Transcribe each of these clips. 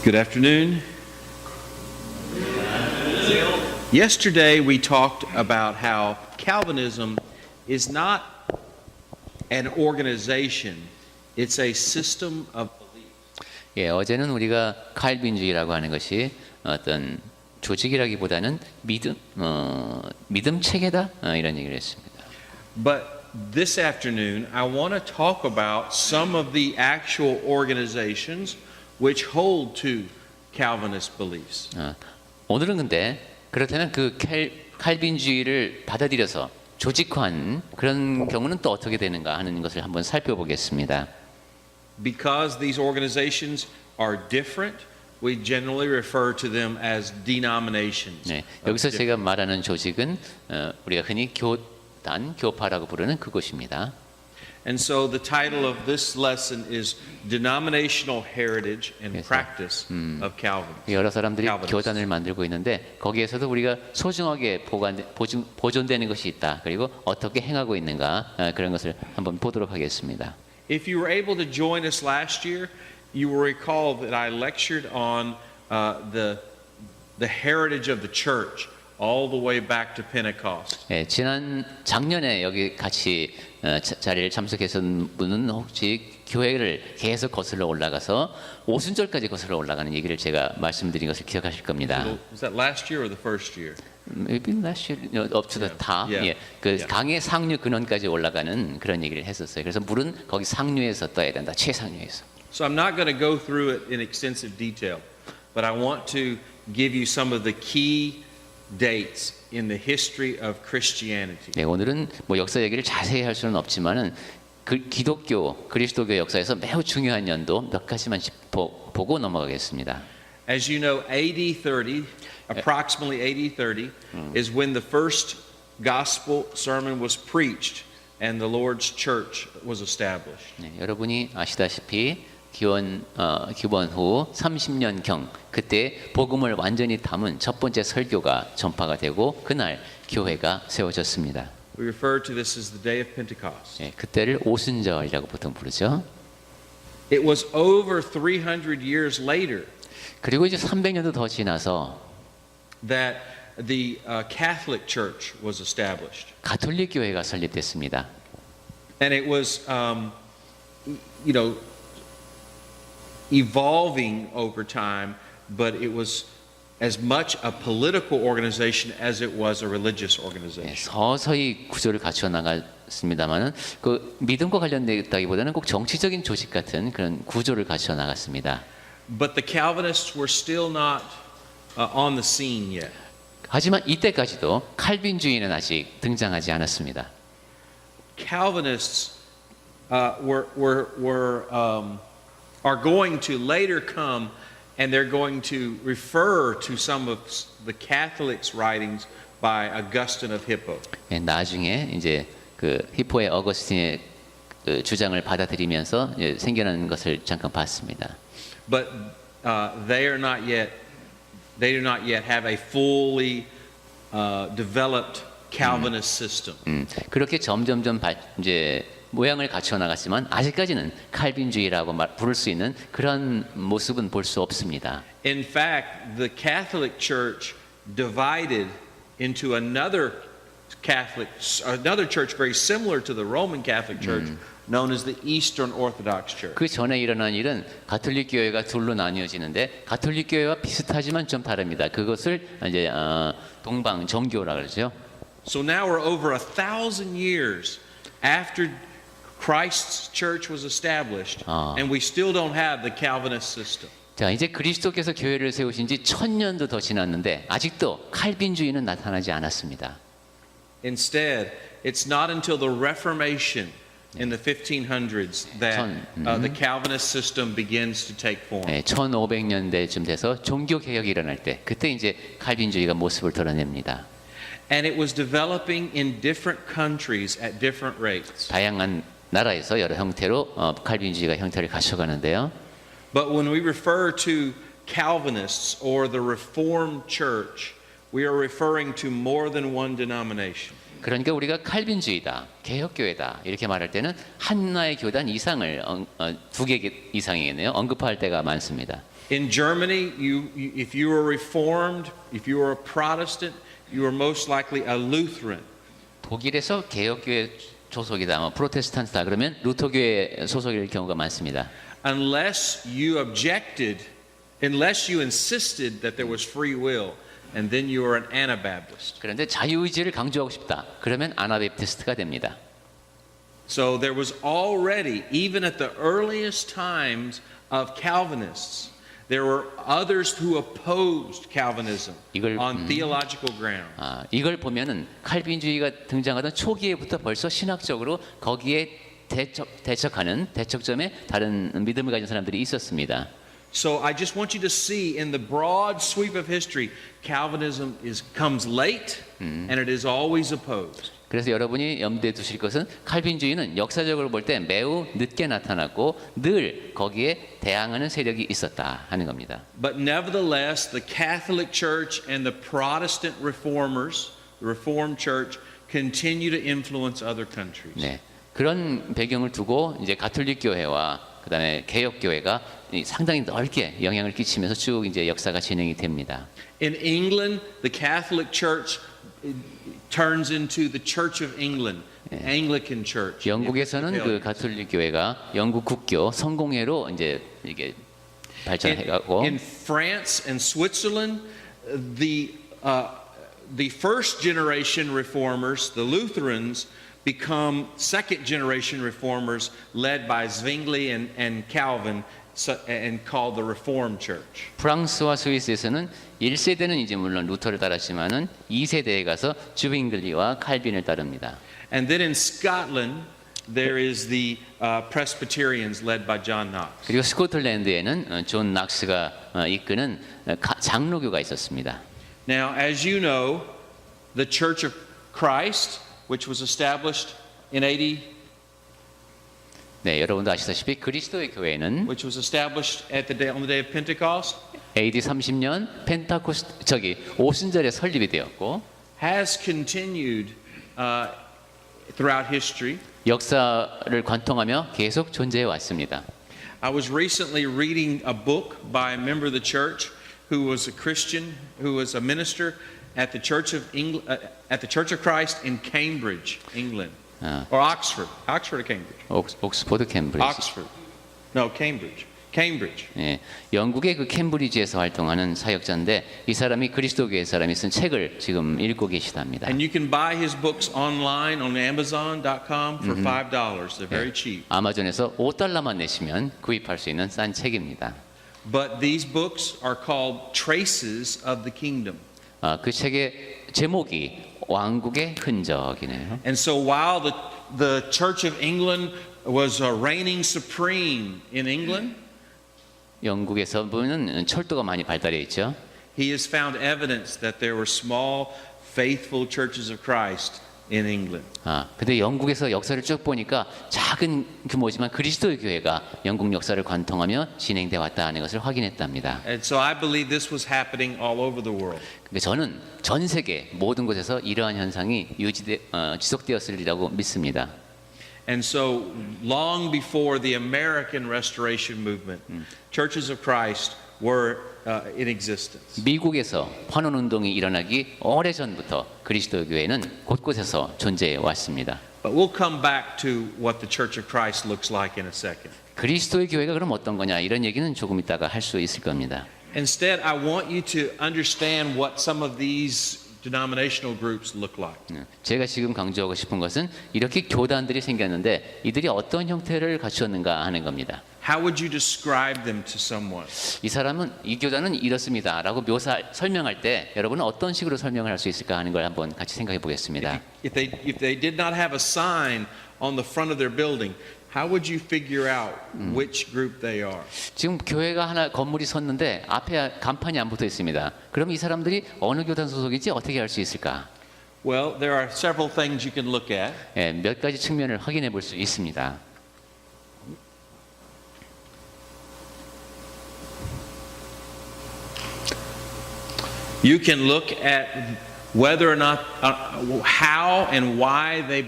Good afternoon. Yesterday we talked about how Calvinism is not an organization, it's a system of beliefs. 예, 어제는 우리가 칼빈주의라고 하는 것이 어떤 조직이라기보다는 믿음 체계다 이런 얘기를 했습니다. But this afternoon I want to talk about some of the actual organizations which hold to Calvinist beliefs. 오늘은 근데 그렇다면 그 칼빈주의를 받아들여서 조직화한 그런 경우는 또 어떻게 되는가 하는 것을 한번 살펴보겠습니다. Because these organizations are different, we generally refer to them as denominations. 네, 여기서 제가 말하는 조직은 우리가 흔히 교파라고 부르는 그것입니다. And so the title of this lesson is Denominational Heritage and Practice of Calvinism. 여러 사람들이 교단을 만들고 있는데 거기에서도 우리가 소중하게 보존되는 것이 있다. 그리고 어떻게 행하고 있는가 그런 것을 한번 보도록 하겠습니다. If you were able to join us last year, you will recall that I lectured on the heritage of the church all the way back to Pentecost. 예, 작년에 여기 같이 자리를 참석했던 분은 혹시 교회를 계속 거슬러 올라가서 오순절까지 거슬러 올라가는 얘기를 제가 말씀드린 것을 기억하실 겁니다. Was that last year or the first year? Maybe last year, up to the top. 예, 그 강의 상류 근원까지 올라가는 그런 얘기를 했었어요. 그래서 물은 거기 상류에서 떠야 된다, 최상류에서. So I'm not going to go through it in extensive detail, but I want to give you some of the key dates in the history of Christianity. 네, 오늘은 뭐 역사 얘기를 자세히 할 수는 없지만은 그리스도교 역사에서 매우 중요한 연도 몇 가지만 보고 넘어가겠습니다. As you know, AD 30, approximately AD 30, is when the first gospel sermon was preached and the Lord's church was established. 네, 여러분이 아시다시피 기원 후 30년경 그때 복음을 완전히 담은 첫 번째 설교가 전파가 되고 그날 교회가 세워졌습니다. We refer to this as the day of Pentecost. 네, 그때를 오순절이라고 보통 부르죠. It was over 300 years later 그리고 이제 300년도 더 지나서 that the Catholic Church was established. 가톨릭 교회가 설립됐습니다. And it was, evolving over time, but it was as much a political organization as it was a religious organization. 네, 서서히 구조를 갖추어 나갔습니다만은 그 믿음과 관련되다기보다는 꼭 정치적인 조직 같은 그런 구조를 갖추어 나갔습니다. But the Calvinists were still not on the scene yet. 하지만 이때까지도 칼빈주의는 아직 등장하지 않았습니다. Calvinists are going to later come, and they're going to refer to some of the Catholics' writings by Augustine of Hippo. 네, 나중에 이제 그 히포의 어거스틴의 그 주장을 받아들이면서 생겨난 것을 잠깐 봤습니다. But they do not yet have a fully developed Calvinist system. 그렇게 점점점 이제 모양을 갖춰 나갔지만 아직까지는 칼빈주의라고 부를 수 있는 그런 모습은 볼 수 없습니다. In fact, the Catholic Church divided into another church very similar to the Roman Catholic Church, known as the Eastern Orthodox Church. 그 전에 일어난 일은 가톨릭 교회가 둘로 나뉘어지는데 가톨릭 교회와 비슷하지만 좀 다릅니다. 그것을 이제 동방 정교라 그러죠. So now we're over 1,000 years after Christ's church was established, and we still don't have the Calvinist system. 자, 이제 그리스도께서 교회를 세우신 지 1000년도 더 지났는데 아직도 칼빈주의는 나타나지 않았습니다. Instead, it's not until the Reformation in the 1500s that the Calvinist system begins to take form. 네, 1500년대쯤 돼서 종교 개혁이 일어날 때 그때 이제 칼빈주의가 모습을 드러냅니다. And it was developing in different countries at different rates. 다양한 나라에서 여러 형태로 칼빈주의가 형태를 갖춰가는데요. But when we refer to Calvinists or the Reformed Church, we are referring to more than one denomination. 그러니까 우리가 칼빈주의다, 개혁교회다 이렇게 말할 때는 하나의 교단 이상을 두 개 이상이겠네요. 언급할 때가 많습니다. In Germany, if you were Reformed, if you were a Protestant, you were most likely a Lutheran. 독일에서 개혁교회 소속이다, 뭐 프로테스탄트다 그러면 루터교회 소속일 경우가 많습니다. Unless you objected, unless you insisted that there was free will, and then you were an Anabaptist. 그런데 자유의지를 강조하고 싶다. 그러면 아나베프티스트가 됩니다. So there was already, even at the earliest times of Calvinists, there were others who opposed Calvinism on theological ground. 이걸 보면은 칼빈주의가 등장하던 초기에부터 벌써 신학적으로 거기에 대척하는 대척점에 다른 믿음을 가진 사람들이 있었습니다. So I just want you to see in the broad sweep of history, Calvinism comes late and it is always opposed. 그래서 여러분이 염두에 두실 것은 칼빈주의는 역사적으로 볼 때 매우 늦게 나타났고 늘 거기에 대항하는 세력이 있었다 하는 겁니다. But nevertheless, the Catholic Church and the Protestant reformers, the Reformed Church, continue to influence other countries. 네, 그런 배경을 두고 이제 가톨릭 교회와 그다음에 개혁 교회가 상당히 넓게 영향을 끼치면서 쭉 이제 역사가 진행이 됩니다. In England, the Catholic Church turns into the Church of England, Anglican Church. 영국에서는 그 가톨릭 교회가 영국 국교 성공회로 이제 이게 발전해가고. In France and Switzerland, the first generation reformers, the Lutherans, become second generation reformers led by Zwingli and Calvin and called the Reformed Church. 프랑스와 스위스에서는 1세대는 이제 물론 루터를 따랐지만은 2세대에 가서 주빙글리와 칼빈을 따릅니다. And then in Scotland there is the Presbyterians led by John Knox. 그리고 스코틀랜드에는 존 낙스가 이끄는 장로교가 있었습니다. Now, as you know, the Church of Christ, which was established in AD 네, 여러분도 아시다시피 그리스도의 교회는 which was established on the day of Pentecost, AD 30년 오순절에 설립이 되었고 has continued throughout history. 역사를 관통하며 계속 존재해 왔습니다. I was recently reading a book by a member of the church who was a Christian, who was a minister at the Church of at the Church of Christ in Cambridge, England, or Oxford or Cambridge. 옥스포드 캠브리지. Oxford, no, Cambridge. 예, 영국의 그 캠브리지에서 활동하는 사역자인데 이 사람이 그리스도교회 사람이 쓴 책을 지금 읽고 계시답니다. And you can buy his books online on Amazon.com for $5. They're very cheap. 아마존에서 $5만 내시면 구입할 수 있는 싼 책입니다. But these books are called Traces of the Kingdom. 그 책의 제목이 왕국의 흔적이네요. And so while the Church of England was reigning supreme in England, 영국에서 보면 철도가 많이 발달해 있죠. he has found evidence that there were small, faithful churches of Christ in England. 근데 영국에서 역사를 쭉 보니까 작은 규모지만 그리스도의 교회가 영국 역사를 관통하며 진행돼 왔다는 것을 확인했답니다. And so I believe this was happening all over the world. 근데 저는 전 세계 모든 곳에서 이러한 현상이 지속되었으리라고 믿습니다. And so long before the American Restoration Movement, churches of Christ were in existence. 미국에서 환원 운동이 일어나기 오래전부터 그리스도 교회는 곳곳에서 존재해 왔습니다. But we'll come back to what the Church of Christ looks like in a second. 그리스도의 교회가 그럼 어떤 거냐 이런 얘기는 조금 이따가 할 수 있을 겁니다. Instead, I want you to understand what some of these denominational groups look like. 제가 지금 강조하고 싶은 것은 이렇게 교단들이 생겼는데 이들이 어떤 형태를 갖추었는가 하는 겁니다. How would you describe them to someone? 이 교단은 이렇습니다라고 설명할 때 여러분은 어떤 식으로 설명을 할 수 있을까 하는 걸 한번 같이 생각해 보겠습니다. If they did not have a sign on the front of their building, how would you figure out which group they are? 지금 교회가 건물이 섰는데 앞에 간판이 안 붙어 있습니다. 그럼 이 사람들이 어느 교단 소속인지 어떻게 알 수 있을까? Well, there are several things you can look at. 예, 몇 가지 측면을 확인해 볼 수 있습니다. You can look at whether or not, how and why they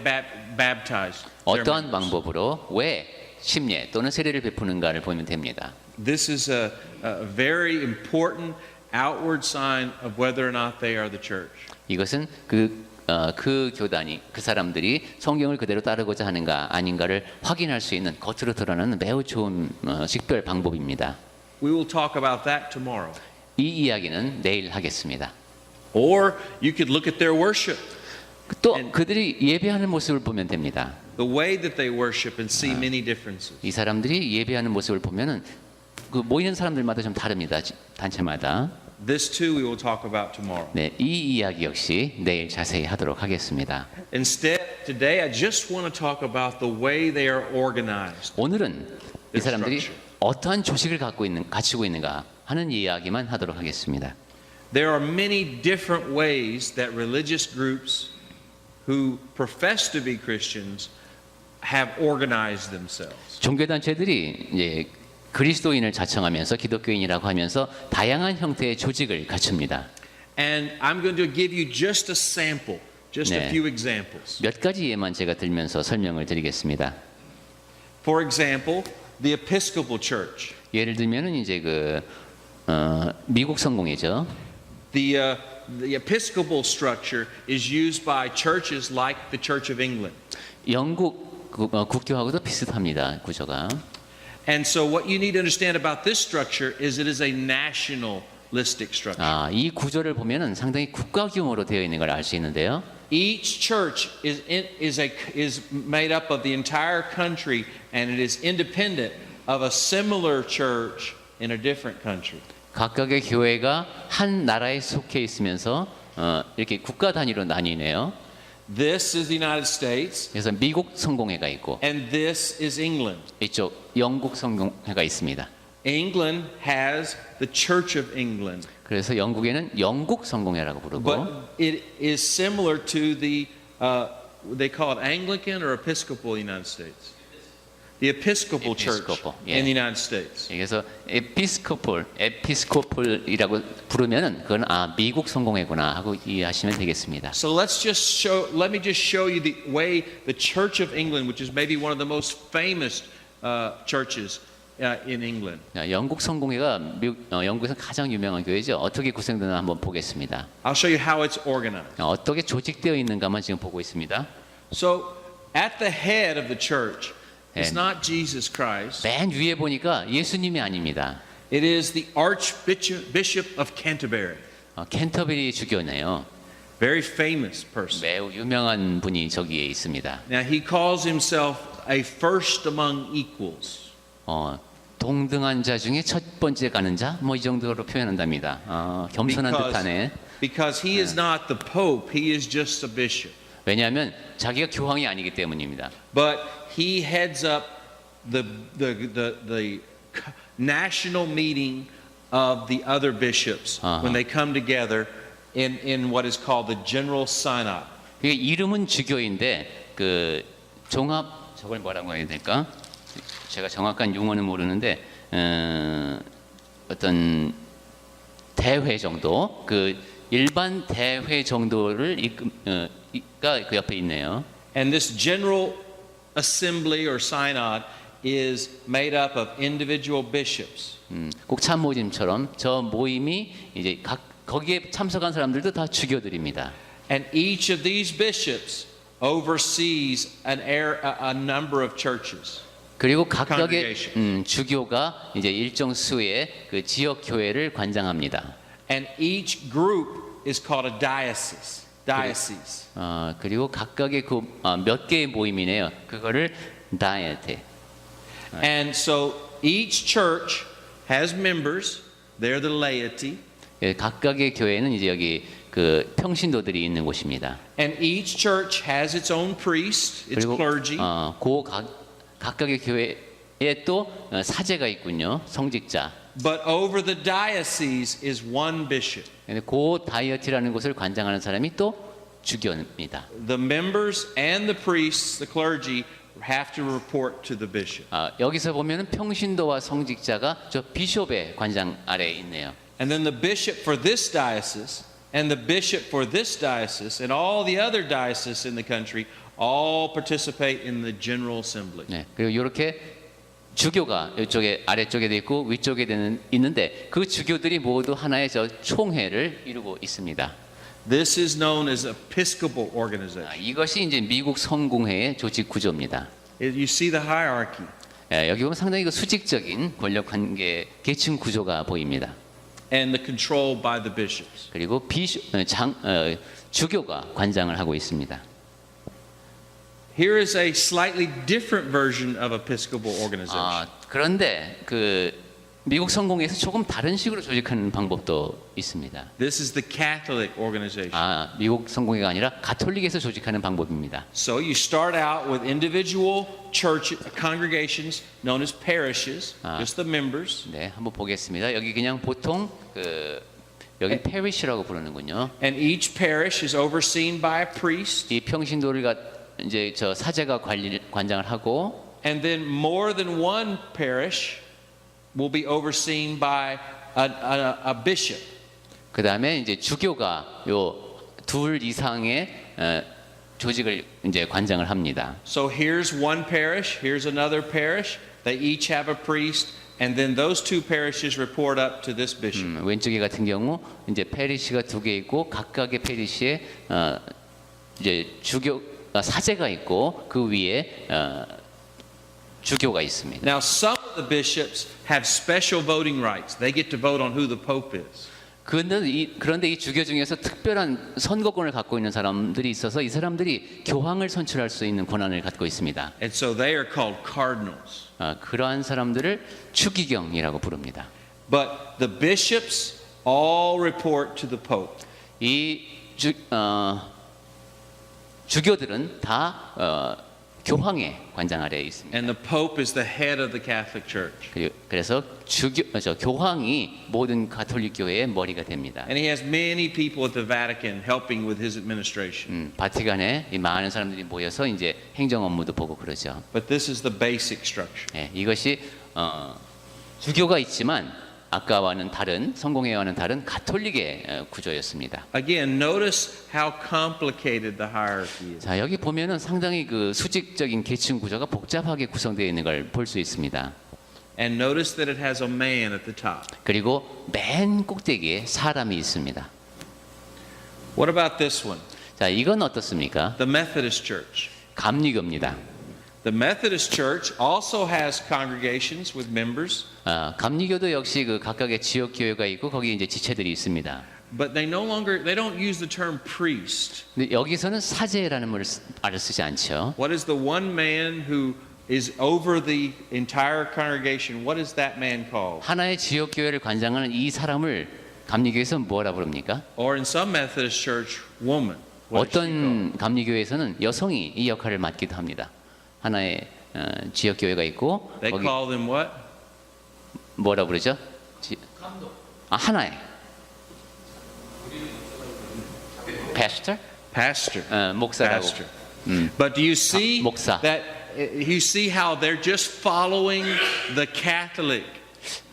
baptized. 어떠한 방법으로 왜 침례 또는 세례를 베푸는가를 보면 됩니다. This is a very important outward sign of whether or not they are the church. 이것은 그 교단이 그 사람들이 성경을 그대로 따르고자 하는가 아닌가를 확인할 수 있는 겉으로 드러나는 매우 좋은 식별 방법입니다. We will talk about that tomorrow. 이 이야기는 내일 하겠습니다. Or you could look at their worship, 또 그들이 예배하는 모습을 보면 됩니다. the way that they worship, and see many differences. 이 사람들이 예배하는 모습을 보면은 그 모이는 사람들마다 좀 다릅니다. 단체마다. This too we will talk about tomorrow. 네, 이 이야기 역시 내일 자세히 하도록 하겠습니다. Instead, today I just want to talk about the way they are organized. 오늘은 이 사람들이 어떠한 조직을 갖추고 있는가 하는 이야기만 하도록 하겠습니다. There are many different ways that religious groups who profess to be Christians have organized themselves. 종교단체들이 이제 그리스도인을 자청하면서 기독교인이라고 하면서 다양한 형태의 조직을 갖춥니다. And I'm going to give you just a sample, just a 네. few examples. 몇 가지 예만 제가 들면서 설명을 드리겠습니다. For example, the Episcopal Church. 예를 들면은 이제 미국 성공회죠. The Episcopal structure is used by churches like the Church of England. 영국 국교하고도 비슷합니다. 구조가. And so what you need to understand about this structure is it is a nationalistic structure. 이 구조를 보면은 상당히 국가 규모로 되어 있는 걸 알 수 있는데요. Each church is made up of the entire country, and it is independent of a similar church in a different country. 각각의 교회가 한 나라에 속해 있으면서 이렇게 국가 단위로 나뉘네요. This is the United States, 그래서 미국 성공회가 있고 and this is England. 이쪽 영국 성공회가 있습니다. England has the Church of England, 그래서 영국에는 영국 성공회라고 부르고 but it is similar to the they call it Anglican or Episcopal in the United States. The Episcopal Church Episcopal, in the United States. 그래서 에피스코폴이라고 부르면은 그건 미국 성공회구나 하고 이해하시면 되겠습니다. So let me just show you the way the Church of England, which is maybe one of the most famous churches in England. 영국 성공회가 영국에서 가장 유명한 교회죠. 어떻게 구성되나 한번 보겠습니다. I'll show you how it's organized. 어떻게 조직되어 있는가만 지금 보고 있습니다. So at the head of the church is And- not Jesus Christ. 맨 위에 보니까 예수님이 아닙니다. It is the Archbishop of Canterbury, 캔터베리 주교네요. very famous person. 매우 유명한 분이 저기에 있습니다. Now he calls himself a first among equals. 동등한 자 중에 첫 번째 가는 자, 뭐 이 정도로 표현한답니다. 겸손한 듯하네. Because he is not the Pope, he is just a bishop. 왜냐하면 자기가 교황이 아니기 때문입니다. But he heads up the national meeting of the other bishops when they come together in what is called the General Synod. 그게 이름은 주교인데 그 종합 저걸 뭐라고 해야 될까? 제가 정확한 용어는 모르는데 어떤 대회 정도 그 일반 대회 정도를 그 옆에 있네요. And this General Assembly or Synod is made up of individual bishops. 꼭 참모임처럼 저 모임이 이제 거기에 참석한 사람들도 다 주교들입니다. And each of these bishops oversees a number of churches. 그리고 각각의 주교가 이제 일정 수의 그 지역 교회를 관장합니다. And each group is called a diocese. 그리고 각각의 그 몇 개의 모임이네요. 그거를 다이어테. And so each church has members. They're the laity. 각각의 교회는 이제 여기 그 평신도들이 있는 곳입니다. And each church has its own priest, its 그리고 clergy. 각각의 교회에 또 사제가 있군요. 성직자. But over the diocese is one bishop. 근데 그 다이어티라는 곳을 관장하는 사람이 또 주교입니다. The members and the priests, the clergy, have to report to the bishop. 여기서 보면은 평신도와 성직자가 저 비숍의 관장 아래에 있네요. And then the bishop for this diocese and the bishop for this diocese and all the other dioceses in the country all participate in the general assembly. 네, 그리고 이렇게 주교가 이쪽에 아래쪽에도 있고 위쪽에 있는데 그 주교들이 모두 하나의 저 총회를 이루고 있습니다. This is known as Episcopal organization. 이것이 이제 미국 성공회의 조직 구조입니다. You see the hierarchy. 여기 보면 상당히 그 수직적인 권력 관계 계층 구조가 보입니다. And the control by the bishops. 그리고 주교가 관장을 하고 있습니다. Here is a slightly different version of Episcopal organization. 그런데 그 미국 성공회에서 조금 다른 식으로 조직하는 방법도 있습니다. This is the Catholic organization. 미국 성공회가 아니라 가톨릭에서 조직하는 방법입니다. So you start out with individual church congregations known as parishes, just the members. 네, 한번 보겠습니다. 여기 그냥 보통 여기 페리시라고 부르는군요. And each parish is overseen by a priest. 이 평신도를 이제 저 사제가 관장을 하고, And then more than one parish will be overseen by a bishop. 그 다음에 이제 주교가 요 둘 이상의 조직을 이제 관장을 합니다. So here's one parish, here's another parish. They each have a priest, and then those two parishes report up to this bishop. 왼쪽에 같은 경우 이제 페리시가 두 개 있고 각각의 페리시에 이제 사제가 있고 그 위에 주교가 있습니다. Now some of the bishops have special voting rights. They get to vote on who the pope is. 그런데 이 주교 중에서 특별한 선거권을 갖고 있는 사람들이 있어서 이 사람들이 교황을 선출할 수 있는 권한을 갖고 있습니다. And so they are called cardinals. 그러한 사람들을 추기경이라고 부릅니다. But the bishops all report to the pope. 이 주교들은 다 교황의 관장 아래에 있습니다. And the pope is the head of the Catholic Church. 그래서 교황이 모든 가톨릭 교회의 머리가 됩니다. And he has many people at the Vatican helping with his administration. 바티칸에 이 많은 사람들이 모여서 이제 행정 업무도 보고 그러죠. But this is the basic structure. 이것이 주교가 있지만 아까와는 다른 성공회와는 다른 가톨릭의 구조였습니다. Again, notice how complicated the hierarchy is. 자, 여기 보면은 상당히 그 수직적인 계층 구조가 복잡하게 구성되어 있는 걸 볼 수 있습니다. And notice that it has a man at the top. 그리고 맨 꼭대기에 사람이 있습니다. What about this one? 자, 이건 어떻습니까? The Methodist Church. 감리교입니다. The Methodist Church also has congregations with members, 감리교도 역시 그 각각의 지역 교회가 있고 거기 이제 지체들이 있습니다. but they don't use the term priest. 근데 여기서는 사제라는 말을 쓰지 않죠. What is the one man who is over the entire congregation? What is that man called? 하나의 지역 교회를 관장하는 이 사람을 감리교에서 뭐라 부릅니까? Or in some Methodist church, woman. What is she called? 어떤 감리교회에서는 여성이 이 역할을 맡기도 합니다. 하나의 지역 교회가 있고 They 거기 call them what? 뭐라 부르죠? 하나의 pastor? Pastor. 목사라고. Pastor. But do you see 목사. that? You see how they're just following the Catholic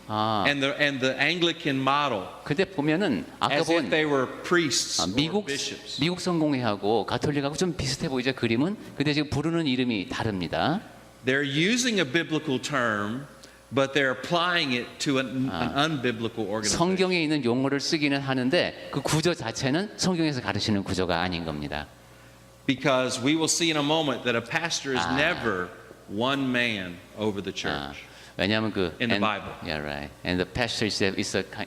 and the Anglican model 근데 보면은 아까 as if 본 they were priests or 미국 bishops. 성공회하고 가톨릭하고 좀 비슷해 보이죠 그림은. 근데 지금 부르는 이름이 다릅니다. They're using a biblical term, but they're applying it to an unbiblical organization. 성경에 있는 용어를 쓰기는 하는데 그 구조 자체는 성경에서 가르치는 구조가 아닌 겁니다. Because we will see in a moment that a pastor is never one man over the church. 왜냐하면 In the Bible. Yeah, right. And the pastor is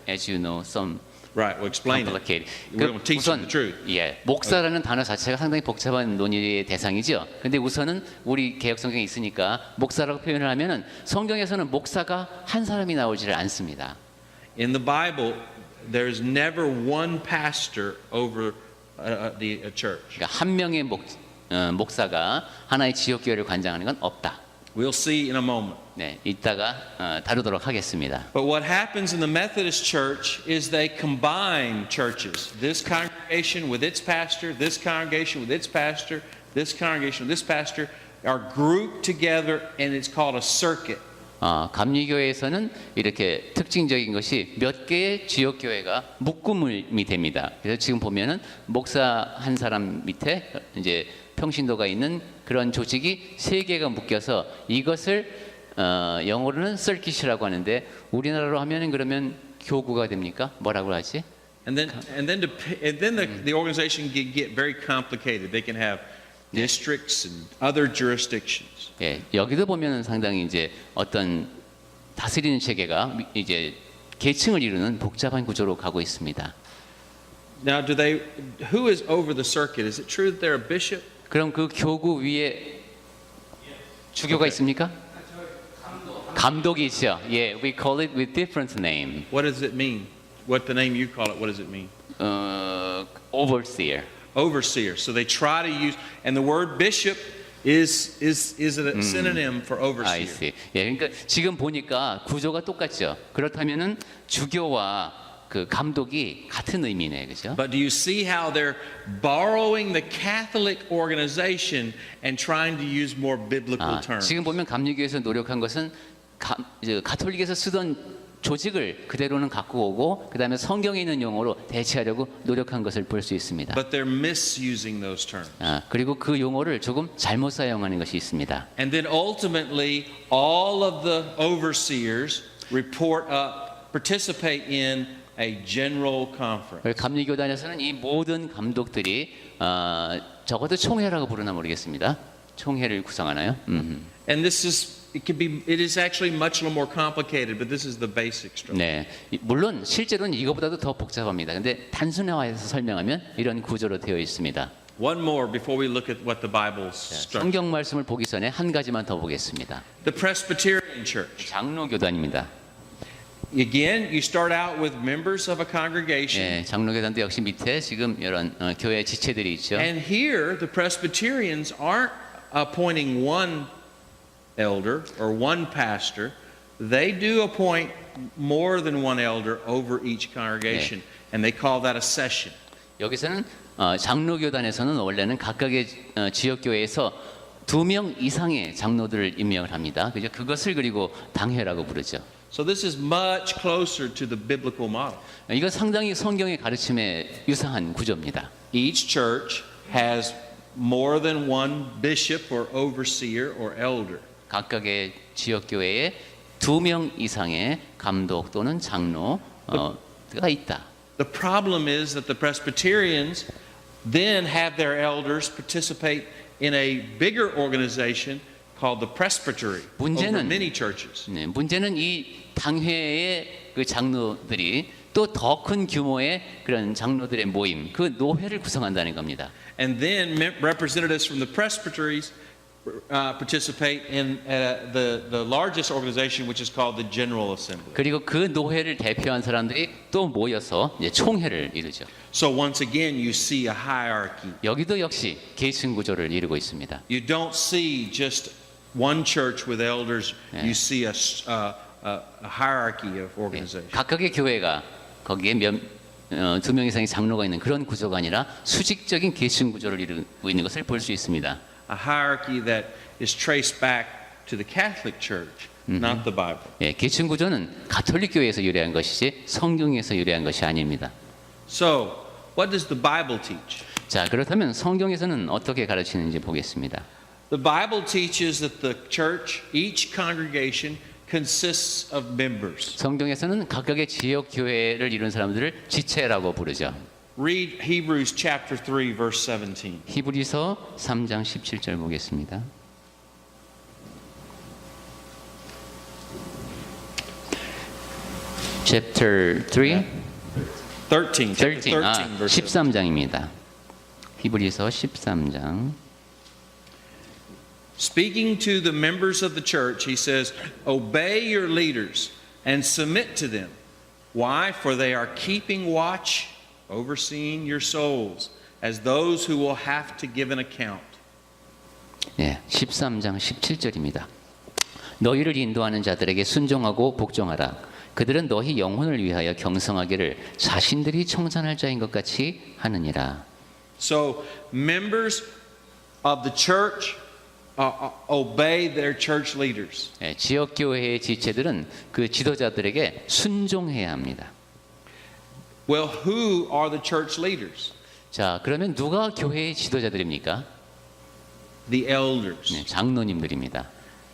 as you know, some Right. We'll explain it. complicated. We're going to teach them the truth. 예, 목사라는 단어 자체가 상당히 복잡한 논의의 대상이죠. 근데 우선은 우리 개혁 성경에 있으니까 목사라고 표현을 하면은 성경에서는 목사가 한 사람이 나오지를 않습니다. In the Bible, there's never one pastor over the church. 그러니까 한 명의 목사가 하나의 지역 교회를 관장하는 건 없다. We'll see in a moment. 네, 이따가 다루도록 하겠습니다. But what happens in the Methodist Church is they combine churches. This congregation with its pastor, this congregation with its pastor, this congregation with this pastor are grouped together and it's called a circuit. 감리교회에서는 이렇게 특징적인 것이 몇 개의 지역 교회가 묶음이 됩니다. 그래서 지금 보면은 목사 한 사람 밑에 이제 평신도가 있는 그런 조직이 세 개가 묶여서 이것을 영어로는 circuit이라고 하는데 우리나라로 하면은 그러면 교구가 됩니까? 뭐라고 하지? And then the organization can get very complicated. They can have districts and other jurisdictions. 예, 여기도 보면은 상당히 이제 어떤 다스리는 체계가 이제 계층을 이루는 복잡한 구조로 가고 있습니다. Now, who is over the circuit? Is it true that they're a bishop? 그럼 그 교구 위에 주교가 있습니까? 감독이 있죠. 예, we call it with different name. What does it mean? What the name you call it? What does it mean? Overseer. Overseer. So they try to use, and the word bishop is a synonym for I overseer. see. 예, 그러니까 지금 보니까 구조가 똑같죠. 그렇다면은 주교와 그 감독이 같은 의미네, 그죠? But do you see how they're borrowing the Catholic organization and trying to use more biblical terms? 지금 보면 감리교에서 노력한 것은 가톨릭에서 쓰던 조직을 그대로는 갖고 오고 그다음에 성경에 있는 용어로 대체하려고 노력한 것을 볼 수 있습니다. But they're misusing those terms. 그리고 그 용어를 조금 잘못 사용하는 것이 있습니다. And then ultimately, all of the overseers report up, participate in a general conference. 감리교단에서는 이 모든 감독들이 적어도 총회라고 부르나 모르겠습니다. 총회를 구성하나요? And it is actually much more complicated, but this is the basic structure. 네, 물론 실제로는 이거보다도 더 복잡합니다. 근데 단순화해서 설명하면 이런 구조로 되어 있습니다. One more before we look at what the Bible's structure. 성경 말씀을 보기 전에 한 가지만 더 보겠습니다. The Presbyterian Church. 장로교단입니다. Again, you start out with members of a congregation. 예, 장로교단도 역시 밑에 지금 이런 교회 지체들이 있죠. And here, the Presbyterians aren't appointing one elder or one pastor. They do appoint more than one elder over each congregation, and they call that a session. 여기서는 장로교단에서는 원래는 각각의 지역교회에서 2명 이상의 장로들을 임명을 합니다. 그죠? 그것을 그리고 당회라고 부르죠. So this is much closer to the biblical model. 이건 상당히 성경의 가르침에 유사한 구조입니다. Each church has more than one bishop or overseer or elder. 각각의 지역교회에 2명 이상의 감독 또는 장로가 있다. The problem is that the Presbyterians then have their elders participate in a bigger organization called the presbytery over many churches. 네, 문제는 이 당회의 그 장로들이 또 더 큰 규모의 그런 장로들의 모임, 그 노회를 구성한다는 겁니다. And then representatives from the presbyteries participate in the largest organization, which is called the General Assembly. 그리고 그 노회를 대표한 사람들이 또 모여서 이제 총회를 이루죠. So once again, you see a hierarchy. 여기도 역시 계층 구조를 이루고 있습니다. You don't see just one church with elders. You see a hierarchy of organization. 각각의 교회가 거기에 2명 이상의 장로가 있는 그런 구조가 아니라 수직적인 계층 구조를 이루고 있는 것을 볼 수 있습니다. A hierarchy that is traced back to the Catholic Church, not the Bible. 예, 계층 구조는 가톨릭 교회에서 유래한 것이지 성경에서 유래한 것이 아닙니다. So, what does the Bible teach? 자, 그렇다면 성경에서는 어떻게 가르치는지 보겠습니다. The Bible teaches that the church, each congregation, consists of members. 성경에서는 각각의 지역 교회를 이룬 사람들을 지체라고 부르죠. Read Hebrews chapter 3 verse 17. 히브리서 3장 17절 보겠습니다. Chapter 3? 13. Chapter 13 verse 17. 13장입니다. 히브리서 13장. Speaking to the members of the church, he says, "Obey your leaders and submit to them. Why? For they are keeping watch, overseeing your souls, as those who will have to give an account." 네, 13장 17절입니다. 너희를 인도하는 자들에게 순종하고 복종하라. 그들은 너희 영혼을 위하여 경성하기를 자신들이 청산할 자인 것 같이 하느니라. So, members of the church obey their church leaders. 네, 지역 교회의 지체들은 그 지도자들에게 순종해야 합니다. Well, who are the church leaders? 자, 그러면 누가 교회의 지도자들입니까? The elders. 네, 장로님들입니다.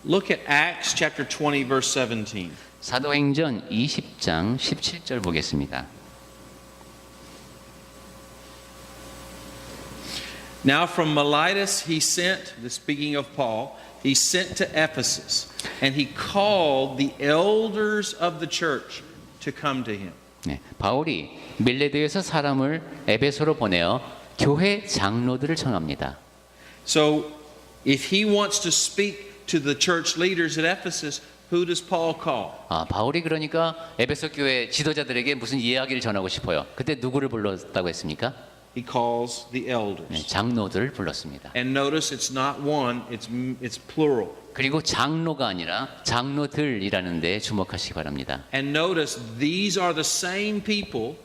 Look at Acts chapter 20 verse 17. 사도행전 20장 17절 보겠습니다. Now from Miletus he sent, speaking of Paul, he sent to Ephesus, and he called the elders of the church to come to him. 네, 바울이 밀레드에서 사람을 에베소로 보내어 교회 장로들을 청합니다. So if he wants to speak to the church leaders at Ephesus, who does Paul call? 바울이 그러니까 에베소 교회 지도자들에게 무슨 이야기를 전하고 싶어요. 그때 누구를 불렀다고 했습니까? He calls the elders. 네, 장로들을 불렀습니다. And notice it's not one, it's plural. 그리고 장로가 아니라 장로들이라는 데 주목하시기 바랍니다. And notice these are the same people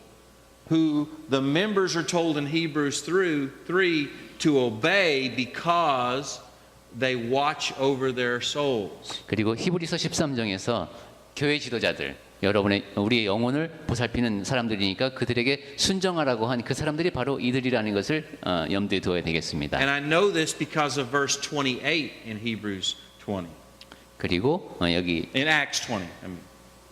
who the members are told in Hebrews 3 to obey because they watch over their souls. 그리고 히브리서 13장에서 교회 지도자들, 우리의 영혼을 보살피는 사람들이니까 그들에게 순정하라고 한 그 사람들이 바로 이들이라는 것을 염두에 두어야 되겠습니다. And I know this because of verse 28 in Hebrews 20. 그리고 여기 In Acts 20.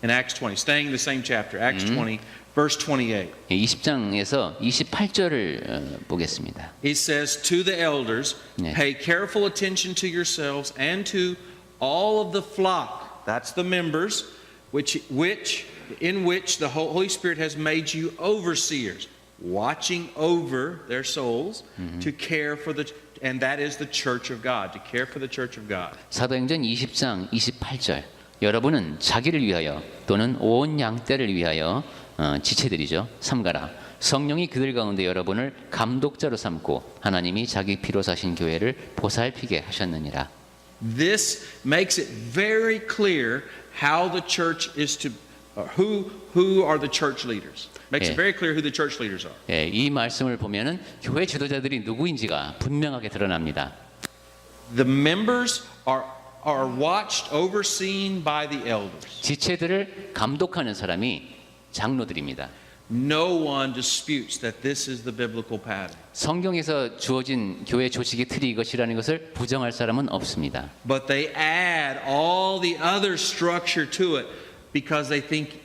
In Acts 20. Staying in the same chapter. Acts 20 verse 28. 20장에서 28절을 보겠습니다. It says to the elders, 네. pay careful attention to yourselves and to all of the flock. That's the members in which the Holy Spirit has made you overseers, watching over their souls to care for and that is the church of God, to care for the church of God. 사도행전 20장 28절. 여러분은 자기를 위하여 또는 온 양떼를 위하여 지체들이죠. 삼가라. 성령이 그들 가운데 여러분을 감독자로 삼고 하나님이 자기 피로 사신 교회를 보살피게 하셨느니라. This makes it very clear how the church is to who are the church leaders. Makes 예. it very clear who the church leaders are. 예, 이 말씀을 보면은 교회 지도자들이 누구인지가 분명하게 드러납니다. The members are watched, overseen by the elders. 지체들을 감독하는 사람이 장로들입니다. No one disputes that this is the biblical pattern. 성경에서 주어진 교회 조직의 틀이 이것이라는 것을 부정할 사람은 없습니다. But they add all the other structure to it because they think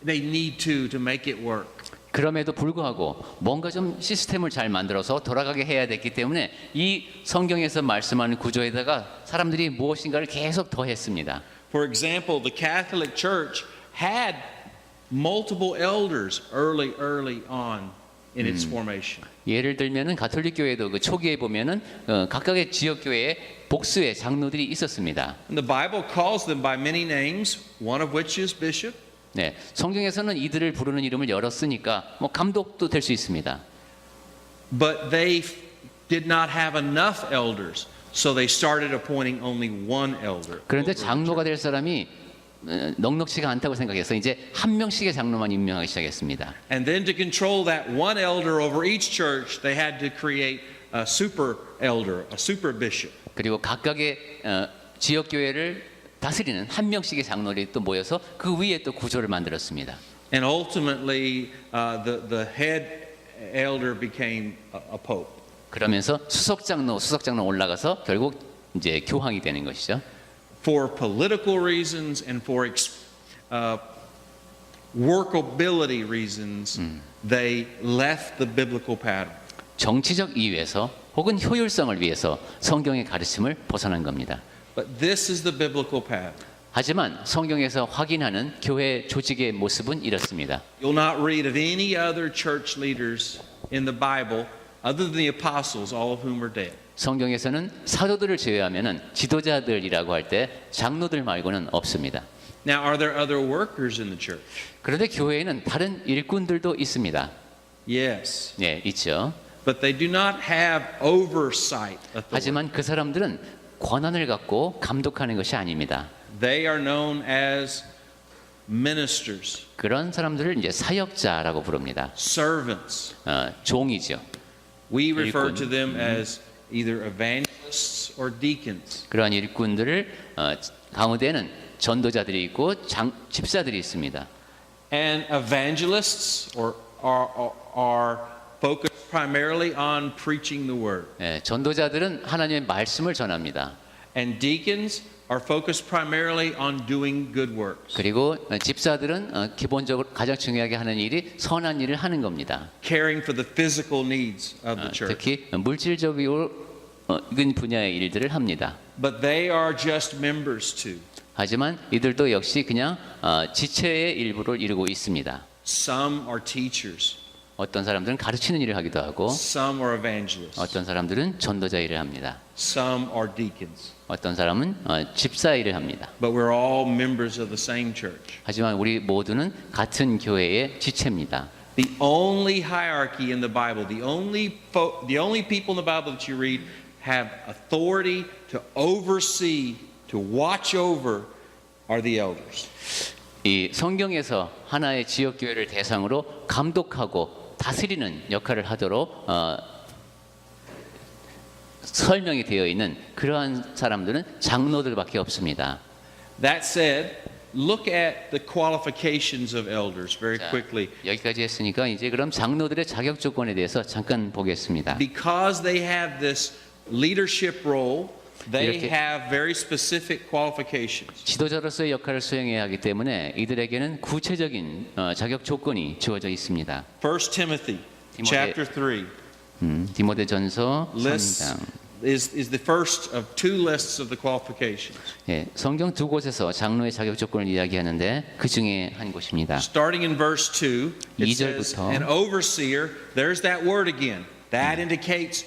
they need to make it work. 그럼에도 불구하고 뭔가 좀 시스템을 잘 만들어서 돌아가게 해야 됐기 때문에 이 성경에서 말씀하는 구조에다가 사람들이 무엇인가를 계속 더했습니다. For example, the Catholic Church had multiple elders early on in its formation. 예를 들면은 가톨릭 교회도 그 초기에 보면은 각각의 지역 교회에 복수의 장로들이 있었습니다. And the Bible calls them by many names, one of which is bishop. 네, 성경에서는 이들을 부르는 이름을 여러 쓰니까 뭐 감독도 될 수 있습니다. But they did not have enough elders, so they started appointing only one elder. 그런데 장로가 될 사람이 넉넉치가 않다고 생각해서 이제 한 명씩의 장로만 임명하기 시작했습니다. And then to control that one elder over each church, they had to create a super elder, a super bishop. 그리고 각각의 지역 교회를 다스리는 한 명씩의 장로들이 또 모여서 그 위에 또 구조를 만들었습니다. And ultimately, the head elder became a pope. 그러면서 수석 장로 올라가서 결국 이제 교황이 되는 것이죠. For political reasons and for workability reasons, they left the biblical pattern. 정치적 이유에서 혹은 효율성을 위해서 성경의 가르침을 벗어난 겁니다. But this is the biblical pattern. 하지만 성경에서 확인하는 교회 조직의 모습은 이렇습니다. You'll not read of any other church leaders in the Bible other than the apostles, all of whom are dead. 성경에서는 사도들을 제외하면은 지도자들이라고 할 때 장로들 말고는 없습니다. Now, are there other workers in the church? 그런데 교회에는 다른 일꾼들도 있습니다. Yes. 네, 있죠. But they do not have oversight authority. 하지만 그 사람들은 권한을 갖고 감독하는 것이 아닙니다. They are known as ministers, 그런 사람들을 이제 사역자라고 부릅니다. servants. 종이죠. We refer 일꾼. to them as either evangelists or deacons. 그러한 일꾼들을 가운데는 전도자들이 있고 집사들이 있습니다. And evangelists are focused primarily on preaching the word. 전도자들은 하나님의 말씀을 전합니다. And deacons are focused primarily on doing good works, 그리고 집사들은 기본적으로 가장 중요하게 하는 일이 선한 일을 하는 겁니다. caring for the physical needs of the church. 특히 물질적인 분야의 일들을 합니다. But they are just members too. 하지만 이들도 역시 그냥 지체의 일부를 이루고 있습니다. Some are teachers. 어떤 사람들은 가르치는 일을 하기도 하고 Some are evangelists. 어떤 사람들은 전도자 일을 합니다. Some are deacons. 어떤 사람은 집사 일을 합니다. But we're all members of the same church. 하지만 우리 모두는 같은 교회의 지체입니다. The only hierarchy in the Bible, the only people in the Bible that you read have authority to oversee, to watch over are the elders. 이 성경에서 하나의 지역 교회를 대상으로 감독하고 다스리는 역할을 하도록 설명이 되어 있는 그러한 사람들은 장로들밖에 없습니다. That said, look at the qualifications of elders very 자, quickly. 여기까지 했으니까 이제 그럼 장로들의 자격 조건에 대해서 잠깐 보겠습니다. Because they have this leadership role, they 이렇게- have very specific qualifications. 지도자로서의 역할을 수행해야 하기 때문에 이들에게는 구체적인 자격 조건이 주어져 있습니다. 1 Timothy chapter 3 디모데전서 lists 3장. is the first of two lists of the qualifications. 예, 성경 두 곳에서 장로의 자격 조건을 이야기하는데 그 중에 한 곳입니다. Starting in verse 2, it says, 이절부터. an overseer, there's that word again. That indicates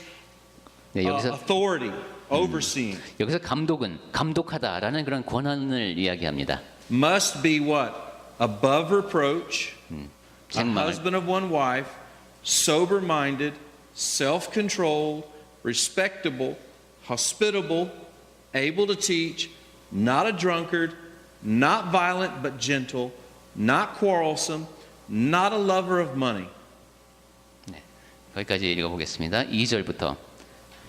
네, 여기서 authority, overseeing. 여기서 감독은 감독하다라는 그런 권한을 이야기합니다. Must be what? Above reproach, a 책망을 husband of one wife, sober-minded, self-controlled, respectable, hospitable, able to teach, not a drunkard, not violent but gentle, not quarrelsome, not a lover of money. 거기까지 읽어보겠습니다. 2절부터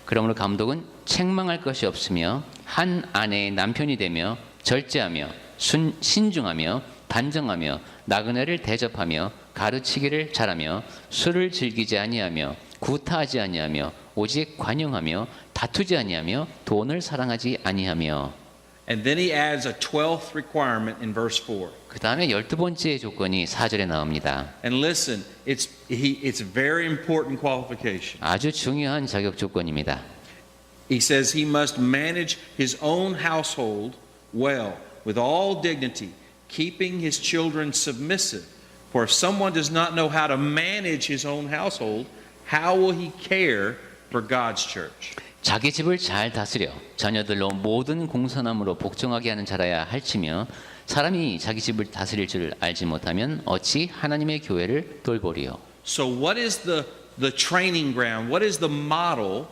그러므로 감독은 책망할 것이 없으며 한 아내의 남편이 되며 절제하며 신중하며 단정하며 나그네를 대접하며 가르치기를 잘하며 술을 즐기지 아니하며 구타하지 아니하며 오직 관용하며 다투지 아니하며 돈을 사랑하지 아니하며. And then he adds a 12th requirement in verse 4. 그 다음에 12번째 조건이 4절에 나옵니다. And listen, it's a very important qualification. 아주 중요한 자격 조건입니다. He says he must manage his own household well, with all dignity, keeping his children submissive. For if someone does not know how to manage his own household, how will he care for God's church? 자기 집을 잘 다스려 자녀들로 모든 공손함으로 복종하게 하는 자라야 할지며 사람이 자기 집을 다스릴 줄 알지 못하면 어찌 하나님의 교회를 돌보리요. So what is the training ground? What is the model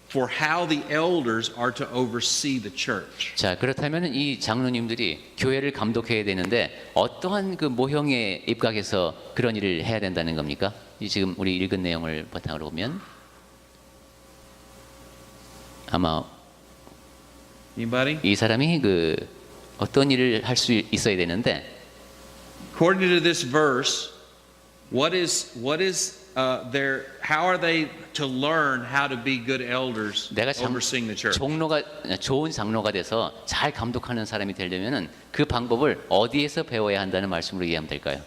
for how the elders are to oversee the church? 자, 그렇다면 이 장로님들이 교회를 감독해야 되는데 어떠한 그 모형에 입각해서 그런 일을 해야 된다는 겁니까? 이 지금 우리 읽은 내용을 바탕으로 보면 아마 Anybody? 이 사람이 그 어떤 일을 할 수 있어야 되는데 According to this verse, what is their how are they to learn how to be good elders 내가 overseeing the church? 좋은 장로가 돼서 잘 감독하는 사람이 되려면은 그 방법을 어디에서 배워야 한다는 말씀으로 이해하면 될까요?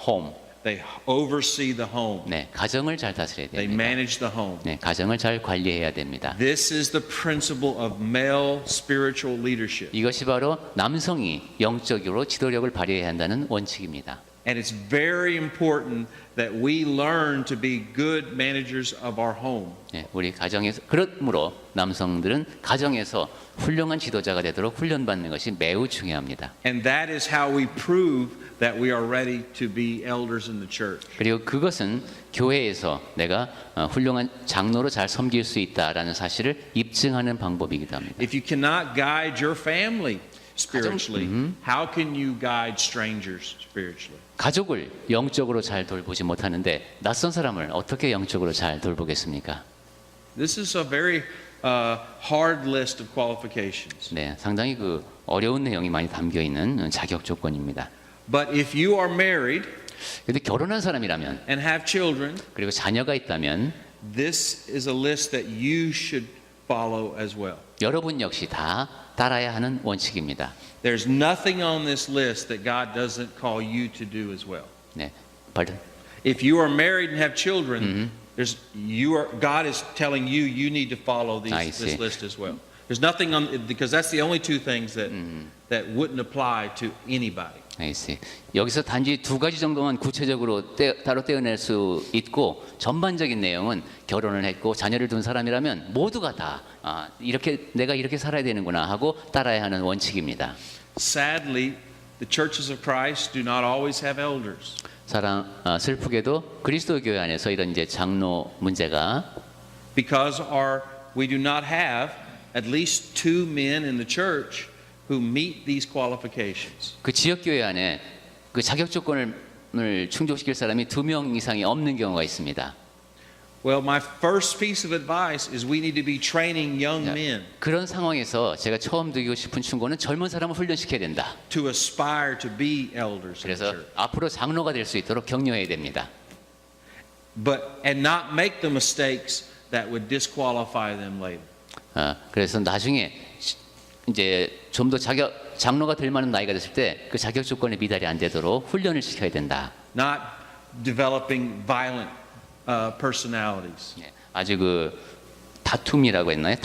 Home. They oversee the home. 네, 가정을 잘 다스려야 They 됩니다. manage the home. 네, 가정을 잘 관리해야 됩니다. This is the principle of male spiritual leadership. 이것이 바로 남성이 영적으로 지도력을 발휘해야 한다는 원칙입니다. And it's very important that we learn to be good managers of our home. 네, 우리 가정에서 그러므로 남성들은 가정에서 훌륭한 지도자가 되도록 훈련받는 것이 매우 중요합니다. And that is how we prove that we are ready to be elders in the church. 그리고 그것은 교회에서 내가 훌륭한 장로로 잘 섬길 수 있다라는 사실을 입증하는 방법이기도 합니다. If you cannot guide your family spiritually, how can you guide strangers spiritually? 가족을 영적으로 잘 돌보지 못하는데 낯선 사람을 어떻게 영적으로 잘 돌보겠습니까? This is a very hard list of qualifications. 네, 상당히 그 어려운 내용이 많이 담겨 있는 자격 조건입니다. But if you are married 그런데 결혼한 사람이라면 and have children, 그리고 자녀가 있다면 this is a list that you should follow as well. 여러분 역시 다 따라야 하는 원칙입니다. There's nothing on this list that God doesn't call you to do as well. 네, pardon. If you are married and have children, God is telling you you need to follow I this see. list as well. There's nothing on because that's the only two things that wouldn't apply to anybody. I see. 여기서 단지 두 가지 정도만 구체적으로 따로 떼어낼 수 있고 전반적인 내용은 결혼을 했고 자녀를 둔 사람이라면 모두가 다 이렇게 내가 이렇게 살아야 되는구나 하고 따라야 하는 원칙입니다. Sadly, the churches of Christ do not always have elders. 슬프게도 그리스도 교회 안에서 이런 이제 장로 문제가 Because we do not have at least two men in the church who meet these qualifications. 그 지역 교회 안에 그 자격 조건을 충족시킬 사람이 2명 이상이 없는 경우가 있습니다. Well, my first piece of advice is we need to be training young men 그런 상황에서 제가 처음 드리고 싶은 충고는 젊은 사람을 훈련시켜야 된다. to aspire to be elders in the 그래서 church. 앞으로 장로가 될 수 있도록 격려해야 됩니다. And not make the mistakes that would disqualify them later. 그래서 나중에 이제 좀 더 장로가 될 만한 나이가 됐을 때 그 자격 조건에 미달이 안 되도록 훈련을 시켜야 된다. Not developing violent personalities 아주 그 다툼이라고 했나요?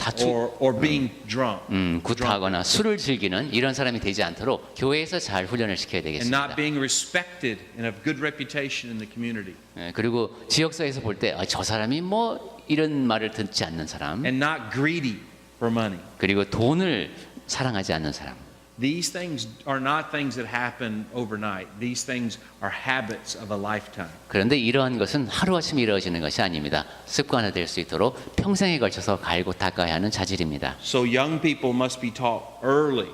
or being drunk. 구타하거나 술을 즐기는 이런 사람이 되지 않도록 교회에서 잘 훈련을 시켜야 And 되겠습니다. not being respected and have good reputation in the community. 그리고 지역사회에서 볼 때 저 사람이 뭐 이런 말을 듣지 않는 사람, And not greedy for money. 그리고 돈을 사랑하지 않는 사람. These things are not things that happen overnight. These things are habits of a lifetime. 그런데 이러한 것은 하루아침에 이루어지는 것이 아닙니다. 습관화될 수 있도록 평생에 걸쳐서 갈고 닦아야 하는 자질입니다. So young people must be taught early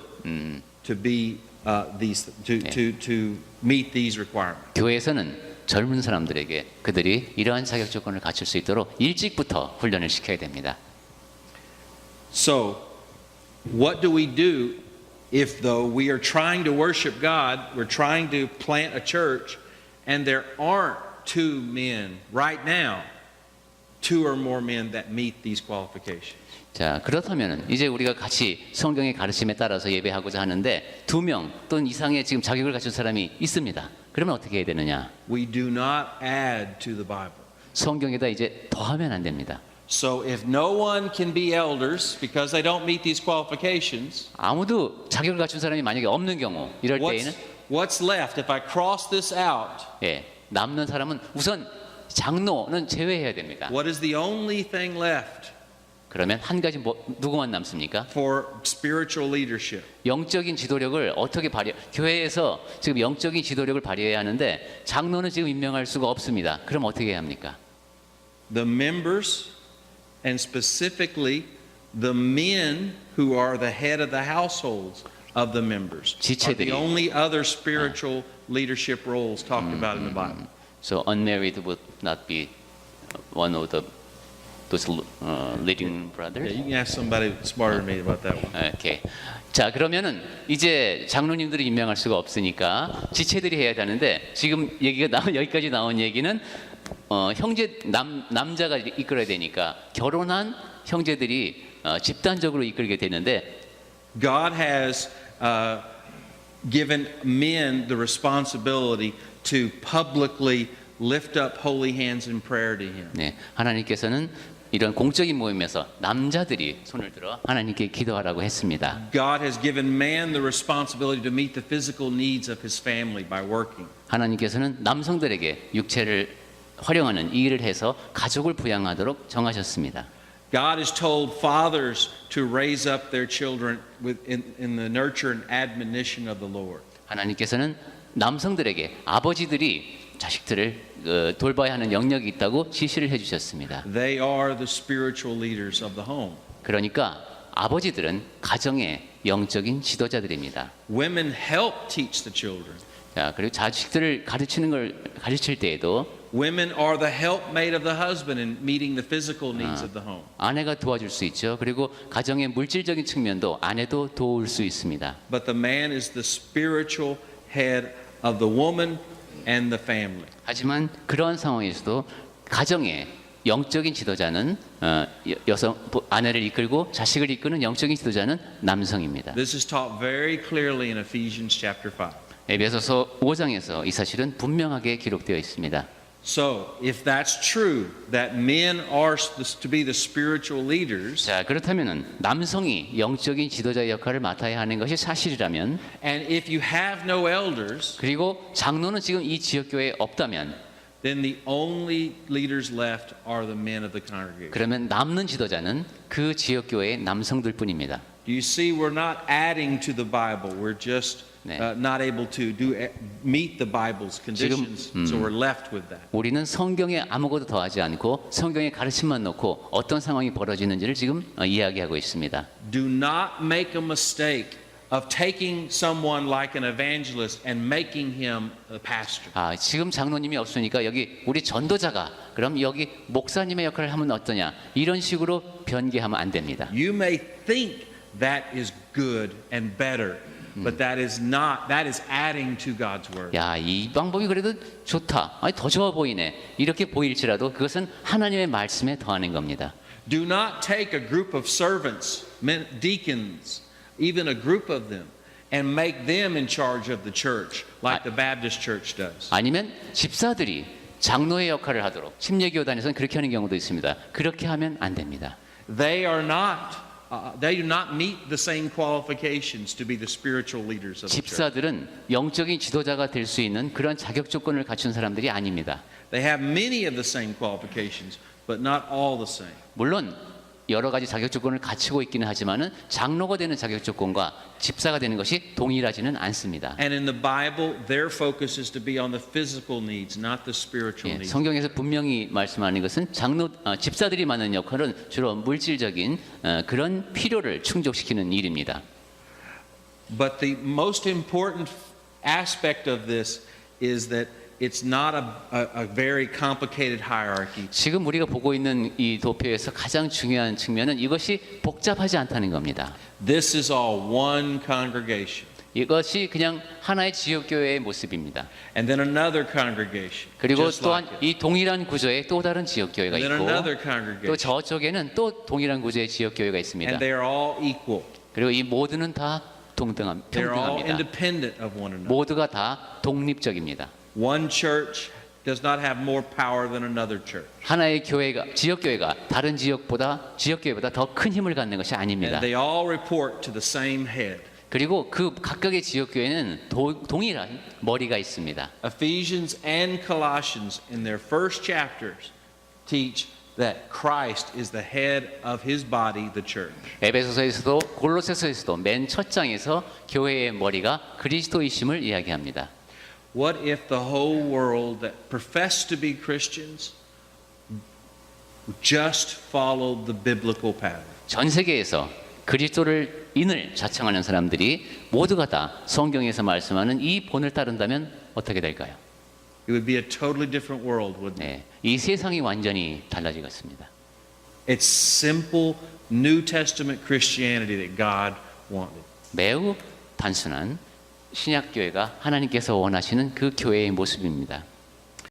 to be to meet these requirements. 교회에서는 젊은 사람들에게 그들이 이러한 자격 조건을 갖출 수 있도록 일찍부터 훈련을 시켜야 됩니다. So, what do we do if though we are trying to worship God, we're trying to plant a church, and there aren't two men right now, two or more men that meet these qualifications? 자, 그렇다면 이제 우리가 같이 성경의 가르침에 따라서 예배하고자 하는데 2명 또는 이상의 지금 자격을 갖춘 사람이 있습니다. 그러면 어떻게 해야 되느냐? We do not add to the Bible. 성경에다 이제 더하면 안 됩니다. So if no one can be elders because they don't meet these qualifications, 아무도 자격을 갖춘 사람이 만약에 없는 경우 이럴 때에는 what's left if I cross this out? 남는 사람은 우선 장로는 제외해야 됩니다. What is the only thing left 그러면 한 가지 누구만 남습니까? for spiritual leadership? 영적인 지도력을 어떻게 교회에서 지금 영적인 지도력을 발휘해야 하는데 장로는 지금 임명할 수가 없습니다. 그럼 어떻게 해야 합니까? The members and specifically the men who are the head of the households of the members are the only other spiritual leadership roles talked about in the Bible. So unmarried would not be one of those leading brothers. Yeah, you can ask somebody smarter than me about that one. 오케이. 자, 그러면은 이제 장로님들이 임명할 수가 없으니까 지체들이 해야 되는데 지금 여기까지 나온 얘기는 형제 남자가 이끌어야 되니까 결혼한 형제들이 집단적으로 이끌게 되는데 God has given men the responsibility to publicly lift up holy hands in prayer to Him. 네, 하나님께서는 이런 공적인 모임에서 남자들이 손을 들어 하나님께 기도하라고 했습니다. God has given man the responsibility to meet the physical needs of his family by working. 하나님께서는 남성들에게 육체를 활용하는 이 일을 해서 가족을 부양하도록 정하셨습니다. God has told fathers to raise up their children in the nurture and admonition of the Lord. 하나님께서는 남성들에게 아버지들이 자식들을 돌봐야 하는 영역이 있다고 지시를 해주셨습니다. They are the spiritual leaders of the home. 그러니까 아버지들은 가정의 영적인 지도자들입니다. Women help teach the children. 자, 그리고 자식들을 가르칠 때에도 Women are the helpmate of the husband in meeting the physical needs of the home. 아내가 도와줄 수 있죠. 그리고 가정의 물질적인 측면도 아내도 도울 수 있습니다. But the man is the spiritual head of the woman and the family. 하지만 그러한 상황에서도 가정의 영적인 지도자는 여성 아내를 이끌고 자식을 이끄는 영적인 지도자는 남성입니다. This is taught very clearly in Ephesians chapter 5. 에베소서 5장에서 이 사실은 분명하게 기록되어 있습니다. So, if that's true, that men are to be the spiritual leaders, 자, 그렇다면은 남성이 영적인 지도자의 역할을 맡아야 하는 것이 사실이라면, and if you have no elders, 그리고 장로는 지금 이 지역 교회에 없다면, then the only leaders left are the men of the congregation. 그러면 남는 지도자는 그 지역 교회의 남성들 뿐입니다. Do you see? We're not adding to the Bible. We're just 네. not able to meet the Bible's conditions, so we're left with that. 우리는 성경에 아무것도 더하지 않고 성경의 가르침만 놓고 어떤 상황이 벌어지는지를 지금 이야기하고 있습니다. Do not make a mistake of taking someone like an evangelist and making him a pastor. 지금 장로님이 없으니까 여기 우리 전도자가 그럼 여기 목사님의 역할을 하면 어떠냐 이런 식으로 변개하면 안 됩니다. You may think that is good and better, but that is not. That is adding to God's word. 야, 이 방법이 그래도 좋다. 아니, 더 좋아 보이네. 이렇게 보일지라도 그것은 하나님의 말씀에 더하는 겁니다. Do not take a group of servants, deacons, even a group of them, and make them in charge of the church, like the Baptist church does. 아니면 집사들이 장로의 역할을 하도록 침례교단에서는 그렇게 하는 경우도 있습니다. 그렇게 하면 안 됩니다. They are not. They do not meet the same qualifications to be the spiritual leaders of the church. 집사들은 영적인 지도자가 될 수 있는 그런 자격 조건을 갖춘 사람들이 아닙니다. They have many of the same qualifications, but not all the same. 물론 여러 가지 자격 조건을 갖추고 있기는 하지만은 장로가 되는 자격 조건과 집사가 되는 것이 동일하지는 않습니다. And in the Bible, their focus is to be on the physical needs, not the spiritual needs. 성경에서 분명히 말씀하는 것은 집사들이 맡는 역할은 주로 물질적인 그런 필요를 충족시키는 일입니다. But the most important aspect of this is that it's not a very complicated hierarchy. 지금 우리가 보고 있는 이 도표에서 가장 중요한 측면은 이것이 복잡하지 않다는 겁니다. This is all one congregation. 이것이 그냥 하나의 지역교회의 모습입니다. And then another congregation. 그리고 just 또한 like it. 이 동일한 구조의 또 다른 지역교회가 And then 있고 another 또 congregation. 저쪽에는 또 동일한 구조의 지역교회가 있습니다. And they are all equal. 그리고 이 모두는 다 They're all 평등합니다. independent of one another. 모두가 다 독립적입니다. One church does not have more power than another church. 하나의 지역교회가 다른 지역교회보다 더 큰 힘을 갖는 것이 아닙니다. And they all report to the same head. 그리고 그 각각의 지역교회는 동일한 머리가 있습니다. Ephesians and Colossians in their first chapters teach that Christ is the head of his body, the church. 에베소서에서도 골로새서에서도 맨 첫 장에서 교회의 머리가 그리스도이심을 이야기합니다. What if the whole world that profess to be Christians just followed the biblical pattern? 전 세계에서 그리스도인을 자청하는 사람들이 모두가 다 성경에서 말씀하는 이 본을 따른다면 어떻게 될까요? It would be a totally different world, wouldn't it? 네, 이 세상이 완전히 달라지겠습니다. It's simple New Testament Christianity that God wanted. 매우 단순한 신약교회가 하나님께서 원하시는 그 교회의 모습입니다.